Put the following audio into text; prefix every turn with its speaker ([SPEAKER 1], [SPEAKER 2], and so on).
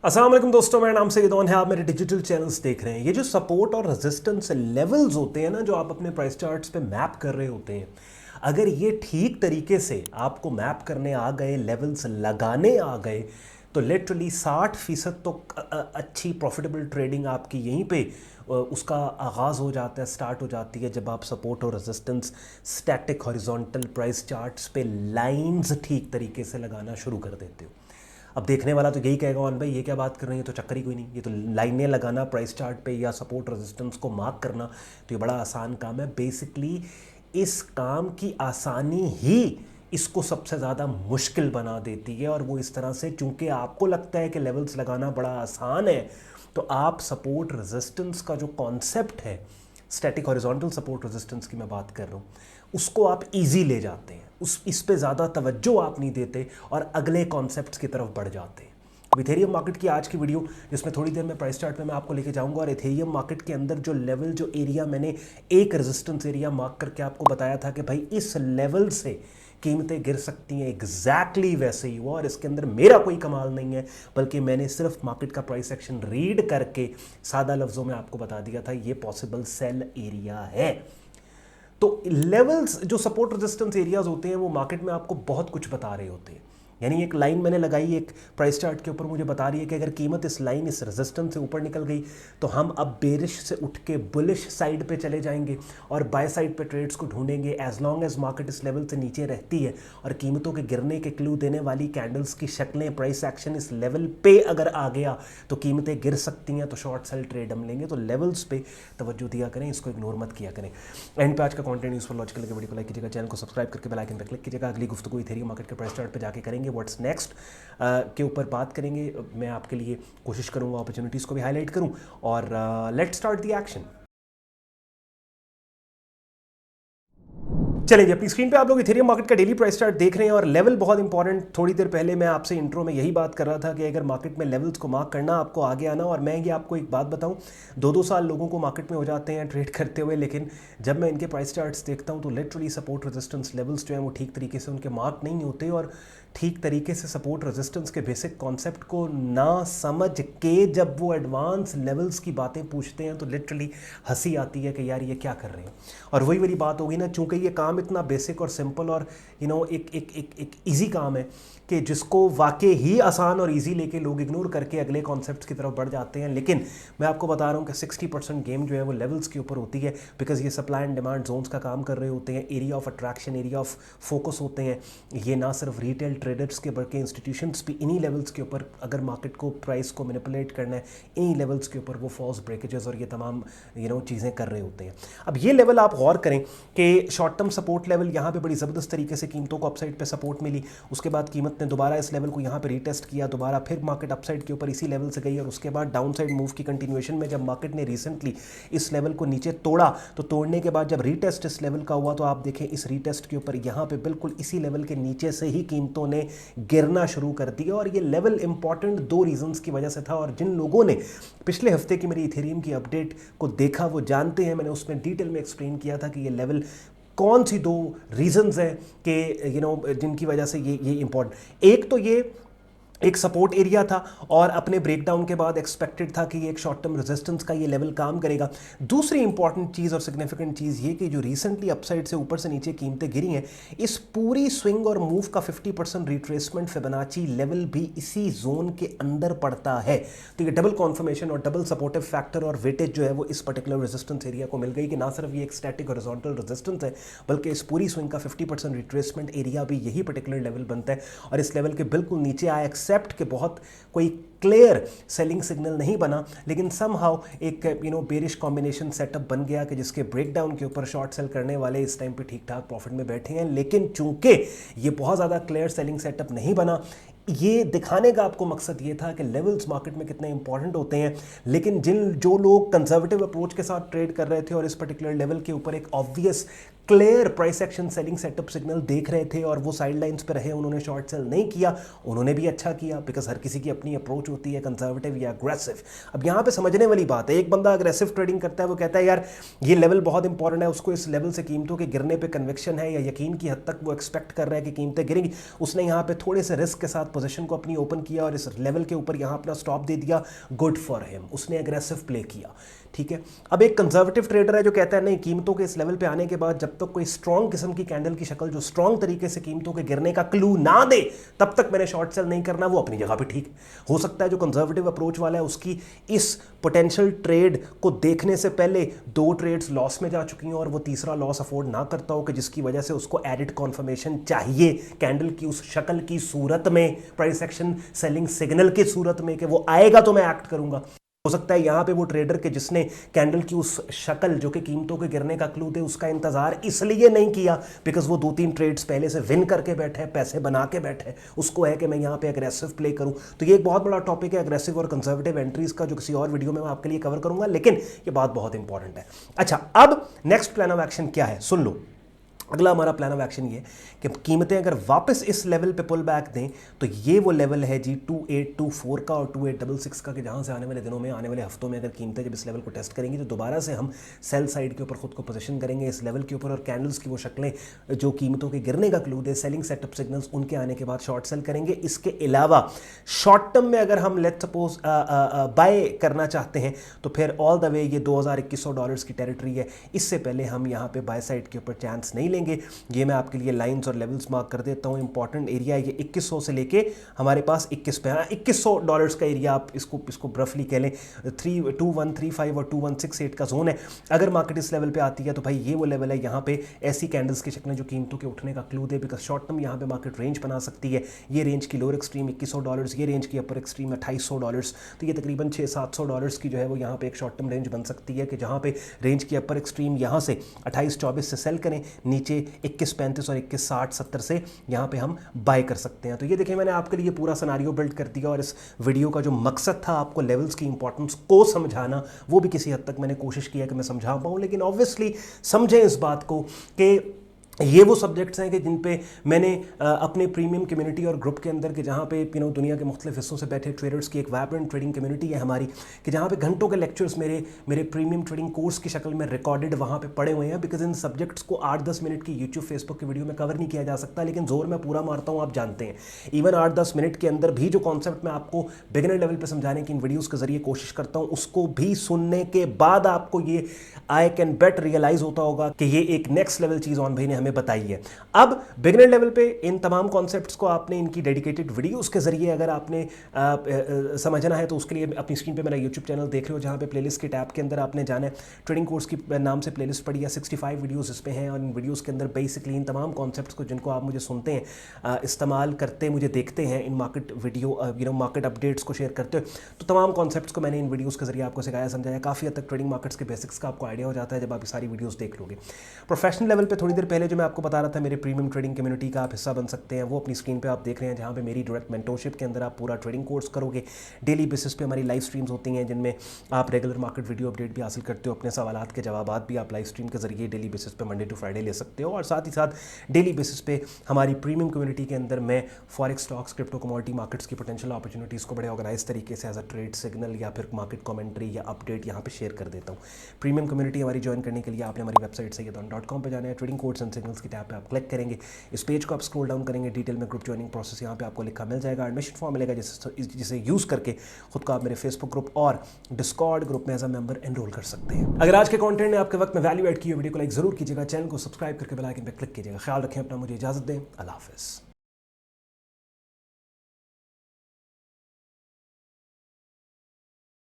[SPEAKER 1] अस्सलाम वालेकुम दोस्तों, मेरा नाम सईद है। आप मेरे डिजिटल चैनल्स देख रहे हैं। ये जो सपोर्ट और रेजिस्टेंस लेवल्स होते हैं ना, जो आप अपने प्राइस चार्ट्स पे मैप कर रहे होते हैं, अगर ये ठीक तरीके से आपको मैप करने आ गए, लेवल्स लगाने आ गए, तो लिटरली 60% तो अच्छी प्रॉफिटेबल ट्रेडिंग आपकी यहीं पे उसका आगाज़ हो जाता है, स्टार्ट हो जाती है, जब आप सपोर्ट और resistance static horizontal price charts पे लाइंस ठीक तरीके से लगाना शुरू कर देते हो। अब देखने वाला तो यही कहेगा, ऑन भाई ये क्या बात कर रहे हैं, तो चक्कर ही कोई नहीं, ये तो लाइनें लगाना प्राइस चार्ट पे या सपोर्ट रेजिस्टेंस को मार्क करना, तो ये बड़ा आसान काम है। बेसिकली इस काम की आसानी ही इसको सबसे ज़्यादा मुश्किल बना देती है। और वो इस तरह से, चूंकि आपको लगता है कि लेवल्स लगाना बड़ा आसान है, तो आप सपोर्ट रेजिस्टेंस का जो कॉन्सेप्ट है, स्टैटिक हॉरिजॉन्टल सपोर्ट रेजिस्टेंस की मैं बात कर रहा हूँ, उसको आप इजी ले जाते हैं, इस पे ज़्यादा तवज्जो आप नहीं देते और अगले कॉन्सेप्ट्स की तरफ बढ़ जाते हैं। अब इथेरियम मार्केट की आज की वीडियो, जिसमें थोड़ी देर में प्राइस चार्ट पे मैं आपको लेके जाऊंगा, और इथेरियम मार्केट के अंदर जो लेवल, जो एरिया मैंने एक रेजिस्टेंस एरिया मार्क करके आपको बताया था कि भाई इस लेवल से कीमतें गिर सकती हैं, एग्जैक्टली वैसे ही हुआ। और इसके अंदर मेरा कोई कमाल नहीं है, बल्कि मैंने सिर्फ मार्केट का प्राइस एक्शन रीड करके सादा लफ्ज़ों में आपको बता दिया था ये पॉसिबल सेल एरिया है। तो लेवल्स, जो सपोर्ट रेजिस्टेंस एरियाज होते हैं, वो मार्केट में आपको बहुत कुछ बता रहे होते हैं। यानी एक लाइन मैंने लगाई एक प्राइस चार्ट के ऊपर, मुझे बता रही है कि अगर कीमत इस लाइन, इस रेजिस्टेंस से ऊपर निकल गई, तो हम अब बेरिश से उठ के बुलिश साइड पे चले जाएंगे और बाय साइड पे ट्रेड्स को ढूंढेंगे। एज लॉन्ग एज मार्केट इस लेवल से नीचे रहती है और कीमतों के गिरने के क्लू देने वाली कैंडल्स की शक्लें, प्राइस एक्शन इस लेवल पे अगर आ गया तो कीमतें गिर सकती हैं, तो शॉर्ट सेल ट्रेड हम लेंगे। तो लेवल्स पे तवज्जो दिया करें, इसको इग्नोर मत किया करें। एंड पे आज का कंटेंट यूजफुल लॉजिकल के वीडियो को लाइक कीजिएगा, चैनल को सब्सक्राइब करके बेल आइकन पर क्लिक कीजिएगा। अगली गुफ्तगू इथेरियम मार्केट के प्राइस चार्ट पे जाके करेंगे, व्हाट्स नेक्स्ट के ऊपर बात करेंगे। मैं आपके लिए कोशिश करूंगा अपॉर्चुनिटीज़ को भी हाईलाइट करूं, और लेट्स स्टार्ट द एक्शन। चलिए, अपनी स्क्रीन पे आप लोग इथेरियम मार्केट का डेली प्राइस चार्ट देख रहे हैं, और लेवल बहुत इंपॉर्टेंट। थोड़ी देर पहले मैं आपसे इंट्रो में यही बात कर रहा था कि अगर मार्केट में लेवल्स को मार्क करना, आपको आगे आना। और मैं ये आपको एक बात बताऊं, 2-2 साल लोगों को मार्केट में हो जाते हैं ट्रेड करते हुए, लेकिन जब मैं इनके प्राइस चार्ट्स देखता हूं तो लिटरली सपोर्ट रेजिस्टेंस लेवल्स जो हैं वो ठीक तरीके से उनके मार्क नहीं होते, और ठीक तरीके से सपोर्ट रेजिस्टेंस के बेसिक कॉन्सेप्ट को ना समझ के जब वो एडवांस लेवल्स की बातें पूछते हैं तो लिटरली हंसी आती है कि यार ये क्या कर रहे हैं। और वही वाली बात होगी ना, चूंकि ये काम इतना बेसिक और सिंपल और एक इजी काम है कि जिसको वाकई ही आसान और इजी लेके लोग इग्नोर करके अगले कॉन्सेप्ट्स की तरफ बढ़ जाते हैं। लेकिन मैं आपको बता रहा हूँ कि 60% गेम जो है वो लेवल्स के ऊपर होती है, बिकॉज ये सप्लाई एंड डिमांड जोन्स का काम कर रहे होते हैं, area of attraction, area of focus होते हैं। ये ना सिर्फ रिटेल ट्रेडर्स के बल्कि इंस्टीट्यूशंस भी इन्हीं लेवल्स के ऊपर, अगर मार्केट को, प्राइस को मैनिपुलेट करना है, इन्हीं लेवल्स के ऊपर वो फॉल्स ब्रेकेजेस और ये तमाम चीज़ें कर रहे होते हैं। अब ये लेवल आप गौर करें कि शॉर्ट टर्म सपोर्ट लेवल यहाँ पे बड़ी ज़बरदस्त तरीके से कीमतों को अपसाइड पे सपोर्ट मिली, उसके बाद कीमत ने दोबारा इस लेवल को यहाँ पे रीटेस्ट किया, दोबारा फिर मार्केट अपसाइड के ऊपर इसी लेवल से गई, और उसके बाद डाउनसाइड मूव की कंटिन्यूएशन में जब मार्केट ने रिसेंटली इस लेवल को नीचे तोड़ा, तो तोड़ने के बाद जब रीटेस्ट इस लेवल का हुआ, तो आप देखें इस रीटेस्ट के ऊपर यहाँ पे बिल्कुल इसी लेवल के नीचे से ही कीमतों ने गिरना शुरू कर दिया। और ये लेवल इंपॉर्टेंट 2 रीजंस की वजह से था, और जिन लोगों ने पिछले हफ्ते की मेरी इथेरियम की अपडेट को देखा वो जानते हैं, मैंने उसमें डिटेल में एक्सप्लेन किया था कि ये लेवल कौन सी 2 रीजंस हैं कि जिनकी वजह से ये इंपॉर्टेंट। एक तो ये एक सपोर्ट एरिया था, और अपने ब्रेकडाउन के बाद एक्सपेक्टेड था कि ये एक शॉर्ट टर्म रेजिस्टेंस का ये लेवल काम करेगा। दूसरी इंपॉर्टेंट चीज़ और सिग्निफिकेंट चीज़ ये कि जो रिसेंटली अपसाइड से ऊपर से नीचे कीमतें गिरी हैं, इस पूरी स्विंग और मूव का 50% रिट्रेसमेंट फिबोनाची लेवल भी इसी जोन के अंदर पड़ता है। तो ये डबल कॉन्फर्मेशन और डबल सपोर्टिव फैक्टर और वेटेज जो है वो इस पर्टिकुलर रेजिस्टेंस एरिया को मिल गई कि ना सिर्फ ये एक स्टैटिक हॉरिजॉन्टल रेजिस्टेंस है, बल्कि इस पूरी स्विंग का 50% रिट्रेसमेंट एरिया भी यही पर्टिकुलर लेवल बनता है। और इस लेवल के बिल्कुल नीचे आया, एक्सेप्ट कि बहुत कोई क्लियर सेलिंग सिग्नल नहीं बना, लेकिन समहाउ एक बेरिश कॉम्बिनेशन सेटअप बन गया कि जिसके ब्रेकडाउन के ऊपर शॉर्ट सेल करने वाले इस टाइम पे ठीक ठाक प्रॉफिट में बैठे हैं। लेकिन चूंकि ये बहुत ज़्यादा क्लियर सेलिंग सेटअप नहीं बना, ये दिखाने का आपको मकसद ये था कि लेवल्स मार्केट में कितने इंपॉर्टेंट होते हैं। लेकिन जो लोग कंजर्वेटिव अप्रोच के साथ ट्रेड कर रहे थे और इस पर्टिकुलर लेवल के ऊपर एक obvious clear price action selling setup signal देख रहे थे और वो साइड लाइन्स पर रहे, उन्होंने शॉर्ट सेल नहीं किया, उन्होंने भी अच्छा किया, बिकॉज हर किसी की अपनी अप्रोच होती है, कंजर्वेटिव या अग्रेसिव। अब यहाँ पे समझने वाली बात है, एक बंदा अग्रेसिव ट्रेडिंग करता है, वो कहता है यार ये लेवल बहुत इंपॉर्टेंट है, उसको इस लेवल से कीमतों के गिरने पर कन्विक्शन है या यकीन की हद तक वो एक्सपेक्ट कर रहा है कि कीमतें गिरेंगी, उसने यहाँ पे थोड़े से रिस्क के साथ पोजीशन को अपनी ओपन किया और इस लेवल के ऊपर यहाँ अपना स्टॉप दे दिया, गुड फॉर हिम, उसने एग्रेसिव प्ले किया। ठीक है, अब एक कंजर्वेटिव ट्रेडर है जो कहता है नहीं, कीमतों के इस लेवल पे आने के बाद जब तक कोई स्ट्रॉन्ग किस्म की कैंडल की शक्ल जो स्ट्रॉन्ग तरीके से कीमतों के गिरने का क्लू ना दे तब तक मैंने शॉर्ट सेल नहीं करना। वो अपनी जगह पे ठीक हो सकता है। जो कंजर्वेटिव अप्रोच वाला है उसकी इस पोटेंशियल ट्रेड को देखने से पहले 2 ट्रेड्स लॉस में जा चुकी हैं और वो तीसरा लॉस अफोर्ड ना करता हो कि जिसकी वजह से उसको एडिड कॉन्फर्मेशन चाहिए कैंडल की उस शक्ल की सूरत में, प्राइस एक्शन सेलिंग सिग्नल की सूरत में कि वो आएगा तो मैं एक्ट करूंगा। हो सकता है यहां पे वो ट्रेडर के जिसने कैंडल की उस शक्ल जो कि कीमतों के गिरने का क्लू थे उसका इंतजार इसलिए नहीं किया बिकॉज वो 2-3 ट्रेड्स पहले से विन करके बैठे, पैसे बना के बैठे, उसको है कि मैं यहां पे अग्रेसिव प्ले करूं। तो ये एक बहुत बड़ा टॉपिक है अग्रेसिव और कंजर्वेटिव एंट्रीज का, जो किसी और वीडियो में मैं आपके लिए कवर करूंगा, लेकिन ये बात बहुत इंपॉर्टेंट है। अच्छा, अब नेक्स्ट प्लान ऑफ एक्शन क्या है, सुन लो। अगला हमारा प्लान ऑफ एक्शन ये कि कीमतें अगर वापस इस लेवल पे पुल बैक दें तो ये वो लेवल है जी 2824 का और 2866 का, कि जहाँ से आने वाले दिनों में, आने वाले हफ्तों में अगर कीमतें जब इस लेवल को टेस्ट करेंगी तो दोबारा से हम सेल साइड के ऊपर खुद को पोजीशन करेंगे इस लेवल के ऊपर, और कैंडल्स की वो शक्लें जो कीमतों के गिरने का क्लू दे, सेलिंग सेटअप सिग्नल्स, उनके आने के बाद शॉर्ट सेल करेंगे। इसके अलावा शॉर्ट टर्म में अगर हम लेट्स सपोज बाय करना चाहते हैं तो फिर ऑल द वे ये $2100 की टेरिटरी है, इससे पहले हम यहाँ पे बाय साइड के ऊपर चांस नहीं लेंगे। ये मैं आपके लिए लाइंस और लेवल्स मार्क कर देता हूँ। इंपॉर्टेंट एरिया है ये 2100 से लेके हमारे पास 21 पे, $2100 का एरिया आप इसको रफली कह लें। 2135 और 2168 का जोन है। अगर मार्केट इस लेवल पे आती है तो भाई ये वो लेवल है, यहाँ पे ऐसी कैंडल्स की शक्लें जो कीमतों के उठने का clue they, because short term यहाँ पे मार्केट रेंज बना सकती है। ये रेंज की लोअर एक्सट्रीम $2100, ये रेंज की अपर एक्सट्रीम $2800, तो ये तकरीबन $600-700 की जो है वो यहाँ पे एक शॉर्ट टर्म रेंज बन सकती है, कि जहाँ पे रेंज की अपर एक्सट्रीम यहाँ से 2824 से सेल करें, नीचे 2135 और 2160-70 से यहाँ पे हम बाय कर सकते हैं। तो ये देखिए मैंने आपके लिए पूरा सिनारियो बिल्ड कर दिया, और इस वीडियो का जो मकसद था आपको लेवल्स की इंपॉर्टेंस को समझाना, वो भी किसी हद तक मैंने कोशिश किया कि मैं समझा पाऊँ। लेकिन ऑब्वियसली समझें इस बात को कि ये वो सब्जेक्ट्स हैं कि जिन पे मैंने अपने प्रीमियम कम्युनिटी और ग्रुप के अंदर, कि जहाँ पे दुनिया के मुख्तलिफ हिस्सों से बैठे ट्रेडर्स की एक वाइब्रेंट ट्रेडिंग कम्युनिटी है हमारी, कि जहाँ पे घंटों के लेक्चर्स मेरे प्रीमियम ट्रेडिंग कोर्स की शक्ल में रिकॉर्डेड वहाँ पे पड़े हुए हैं। बिकॉज इन सब्जेक्ट्स को 8-10 मिनट की यूट्यूब फेसबुक की वीडियो में कवर नहीं किया जा सकता, लेकिन जोर मैं पूरा मारता हूँ, आप जानते हैं। इवन 8-10 मिनट के अंदर भी जो कॉन्सेप्ट मैं आपको बिगिनर लेवल पर समझाने की इन वीडियोज़ के जरिए कोशिश करता हूँ, उसको भी सुनने के बाद आपको ये आई कैन बेट रियलाइज होता होगा कि ये एक नेक्स्ट लेवल चीज़ ऑन भाई ने हमें बताई है। अब बिगिनर लेवल पे इन तमाम कॉन्सेप्ट्स को आपने इनकी डेडिकेटेड वीडियोस के जरिए अगर आपने समझना है तो उसके लिए अपनी स्क्रीन पे मेरा यूट्यूब चैनल देख रहे हो, जहाँ पे प्लेलिस्ट के टैब के अंदर आपने जाना है, ट्रेडिंग कोर्स की नाम से प्लेलिस्ट पड़ी है, 65 वीडियोस इस पे हैं, और इन वीडियोस के अंदर बेसिकली इन तमाम कॉन्सेप्ट्स को जिनको आप मुझे सुनते हैं, इस्तेमाल करते, मुझे देखते हैं, इन मार्केट वीडियो मार्केट अपडेट्स को शेयर करते हो, तो तमाम कॉन्सेप्ट्स को मैंने इन वीडियोज़ के जरिए आपको सिखाया समझाया। काफ़ी हद तक ट्रेडिंग मार्केट्स के बेसिक्स का आपको आइडिया हो जाता है जब आप सारी वीडियोज़ देख लोगे। प्रोफेशनल लेवल पर थोड़ी देर पहले जो मैं आपको बता रहा था, मेरे प्रीमियम ट्रेडिंग कम्युनिटी का आप हिस्सा बन सकते हैं, वो अपनी स्क्रीन पे आप देख रहे हैं, जहाँ पे मेरी डायरेक्ट मेंटरशिप के अंदर आप पूरा ट्रेडिंग कोर्स करोगे। डेली बेसिस पे हमारी लाइव स्ट्रीम्स होती हैं जिनमें आप रेगुलर मार्केट वीडियो अपडेट भी हासिल करते हो, अपने सवालात के जवाबात भी आप लाइव स्ट्रीम के जरिए डेली बेसिस पे मंडे टू फ्राइडे ले सकते हो। और साथ ही साथ डेली बेसिस पे हमारी प्रीमियम कम्युनिटी के अंदर मैं forex, stocks, crypto, commodity markets की पोटेंशियल अपॉर्चुनिटीज़ को बड़े ऑर्गेनाइज तरीके से एज अ ट्रेड सिग्नल या फिर मार्केट कमेंट्री या अपडेट यहाँ पे शेयर कर देता हूँ। प्रीमियम कम्युनिटी हमारी ज्वाइन करने के लिए आपने हमारी वेबसाइट sayyadon.com पे जाना है, ट्रेडिंग कोड्स एंड सिग्नल्स की टैब पे आप क्लिक करेंगे, इस पेज को आप स्क्रॉल डाउन करेंगे, डिटेल में ग्रुप ज्वाइनिंग प्रोसेस यहाँ पे आपको लिखा मिल जाएगा, एडमिशन फॉर्म मिलेगा जिसे यूज़ करके खुद को आप मेरे फेसबुक ग्रुप और डिस्कॉर्ड ग्रुप में एज अ मेंबर एनरोल कर सकते हैं। अगर आज के कंटेंट ने आपके वक्त में वैल्यू ऐड की, वीडियो को लाइक जरूर कीजिएगा, चैनल को सब्सक्राइब करके बेल आइकन पे क्लिक कीजिएगा। ख्याल रखें अपना, मुझे इजाजत दें, अल्लाह हाफिज़।